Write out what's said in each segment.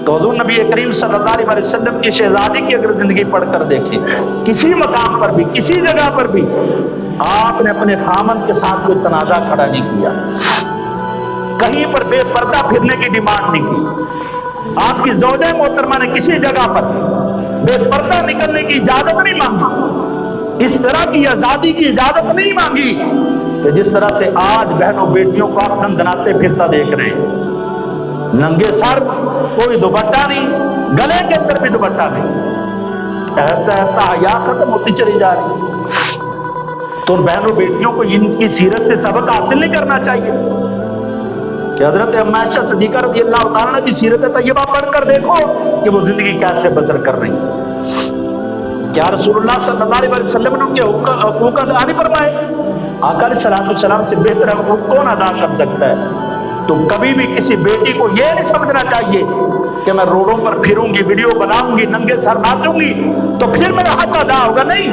تو حضور نبی کریم صلی اللہ علیہ وسلم کی شہزادی کی اگر زندگی پڑھ کر دیکھیں، کسی مقام پر بھی، کسی جگہ پر بھی آپ نے اپنے خامن کے ساتھ کوئی تنازع کھڑا نہیں کیا، کہیں پر بے پردہ پھرنے کی ڈیمانڈ نہیں کی۔ آپ کی زوجہ محترمہ نے کسی جگہ پر بے پردہ نکلنے کی اجازت نہیں مانگی، اس طرح کی آزادی کی اجازت نہیں مانگی کہ جس طرح سے آج بہنوں بیٹیوں کو آپ دندناتے پھرتا دیکھ رہے ہیں، ننگے سر، کوئی دوپٹہ نہیں، گلے کے اندر بھی دوپٹہ نہیں، آہستہ آہستہ حیا ختم ہوتی چلی جا رہی ہے۔ تو ان بہنوں بیٹیوں کو ان کی سیرت سے سبق حاصل نہیں کرنا چاہیے کہ حضرت اما عائشہ صدیقہ رضی اللہ تعالیٰ عنہ کی سیرت طیبہ پڑھ کر دیکھو کہ وہ زندگی کیسے بسر کر رہی ہیں۔ کیا رسول اللہ صلی اللہ علیہ وسلم نے ان کے حقوق ادا نہیں فرمائے؟ آقا علیہ السلام سے بہتر حقوق کون ادا کر سکتا ہے؟ تو کبھی بھی کسی بیٹی کو یہ نہیں سمجھنا چاہیے کہ میں روڈوں پر پھروں گی، ویڈیو بناؤں گی، ننگے سر ناچوں گی تو پھر میرا حق ادا ہوگا، نہیں،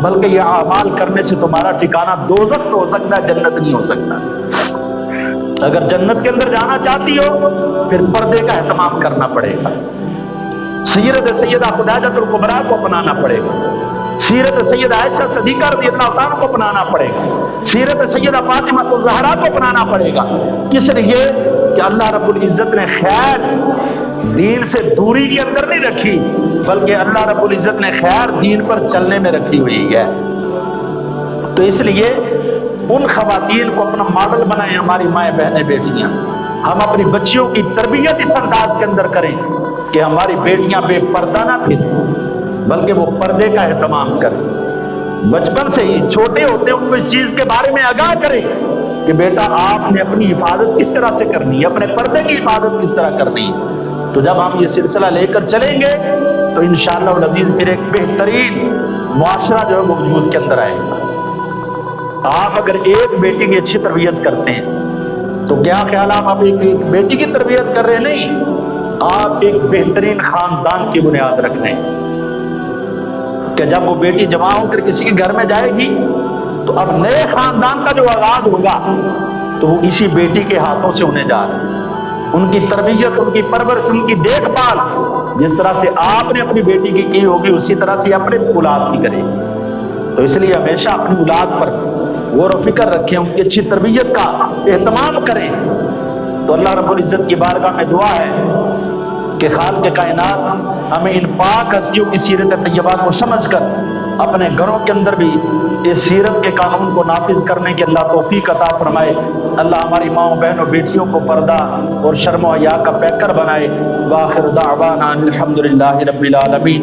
بلکہ یہ اعمال کرنے سے تمہارا ٹھکانہ دوزخ تو ہو سکتا ہے، جنت نہیں ہو سکتا۔ اگر جنت کے اندر جانا چاہتی ہو پھر پردے کا اہتمام کرنا پڑے گا، سیرت سیدہ خدیجہ الکبریٰ کو اپنانا پڑے گا، سیرت سیدہ عائشہ صدیقہ رضی اللہ تعالیٰ کو اپنانا پڑے گا، سیرت سیدہ فاطمہ الزہرا کو اپنانا پڑے گا۔ کس لیے کہ اللہ رب العزت نے خیر دین سے دوری کے اندر نہیں رکھی، بلکہ اللہ رب العزت نے خیر دین پر چلنے میں رکھی ہوئی ہے۔ تو اس لیے ان خواتین کو اپنا ماڈل بنائیں، ہماری مائیں بہنیں بیٹیاں، ہم اپنی بچیوں کی تربیت اس انداز کے اندر کریں کہ ہماری بیٹیاں بے پردہ نہ پھریں بلکہ وہ پردے کا اہتمام کریں، بچپن سے ہی چھوٹے ہوتے ان کو اس چیز کے بارے میں آگاہ کریں کہ بیٹا آپ نے اپنی حفاظت کس طرح سے کرنی ہے، اپنے پردے کی حفاظت کس طرح کرنی ہے۔ تو جب ہم یہ سلسلہ لے کر چلیں گے تو انشاءاللہ العزیز پھر ایک بہترین معاشرہ جو ہے وہ وجود کے اندر آئے گا۔ آپ اگر ایک بیٹی کی اچھی تربیت کرتے ہیں تو کیا خیال آپ ایک بیٹی کی تربیت کر رہے ہیں؟ نہیں، آپ ایک بہترین خاندان کی بنیاد رکھ رہے ہیں کہ جب وہ بیٹی جمع ہو کر کسی کے گھر میں جائے گی تو اب نئے خاندان کا جو آغاز ہوگا تو وہ اسی بیٹی کے ہاتھوں سے ہونے جا رہا ہے۔ ان کی تربیت، ان کی پرورش، ان کی دیکھ بھال جس طرح سے آپ نے اپنی بیٹی کی ہوگی اسی طرح سے اپنے اولاد کی کرے گی۔ تو اس لیے ہمیشہ اپنی اولاد پر غور و فکر رکھیں، ان کی اچھی تربیت کا اہتمام کریں۔ تو اللہ رب العزت کی بارگاہ میں دعا ہے کہ خالق کائنات ہمیں ان پاک ہستیوں کی سیرت طیبہ کو سمجھ کر اپنے گھروں کے اندر بھی اس سیرت کے قانون کو نافذ کرنے کے اللہ توفیق عطا فرمائے۔ اللہ ہماری ماؤں بہنوں بیٹیوں کو پردہ اور شرم و حیا کا پیکر بنائے۔ وآخر دعوانا الحمدللہ رب العالمین۔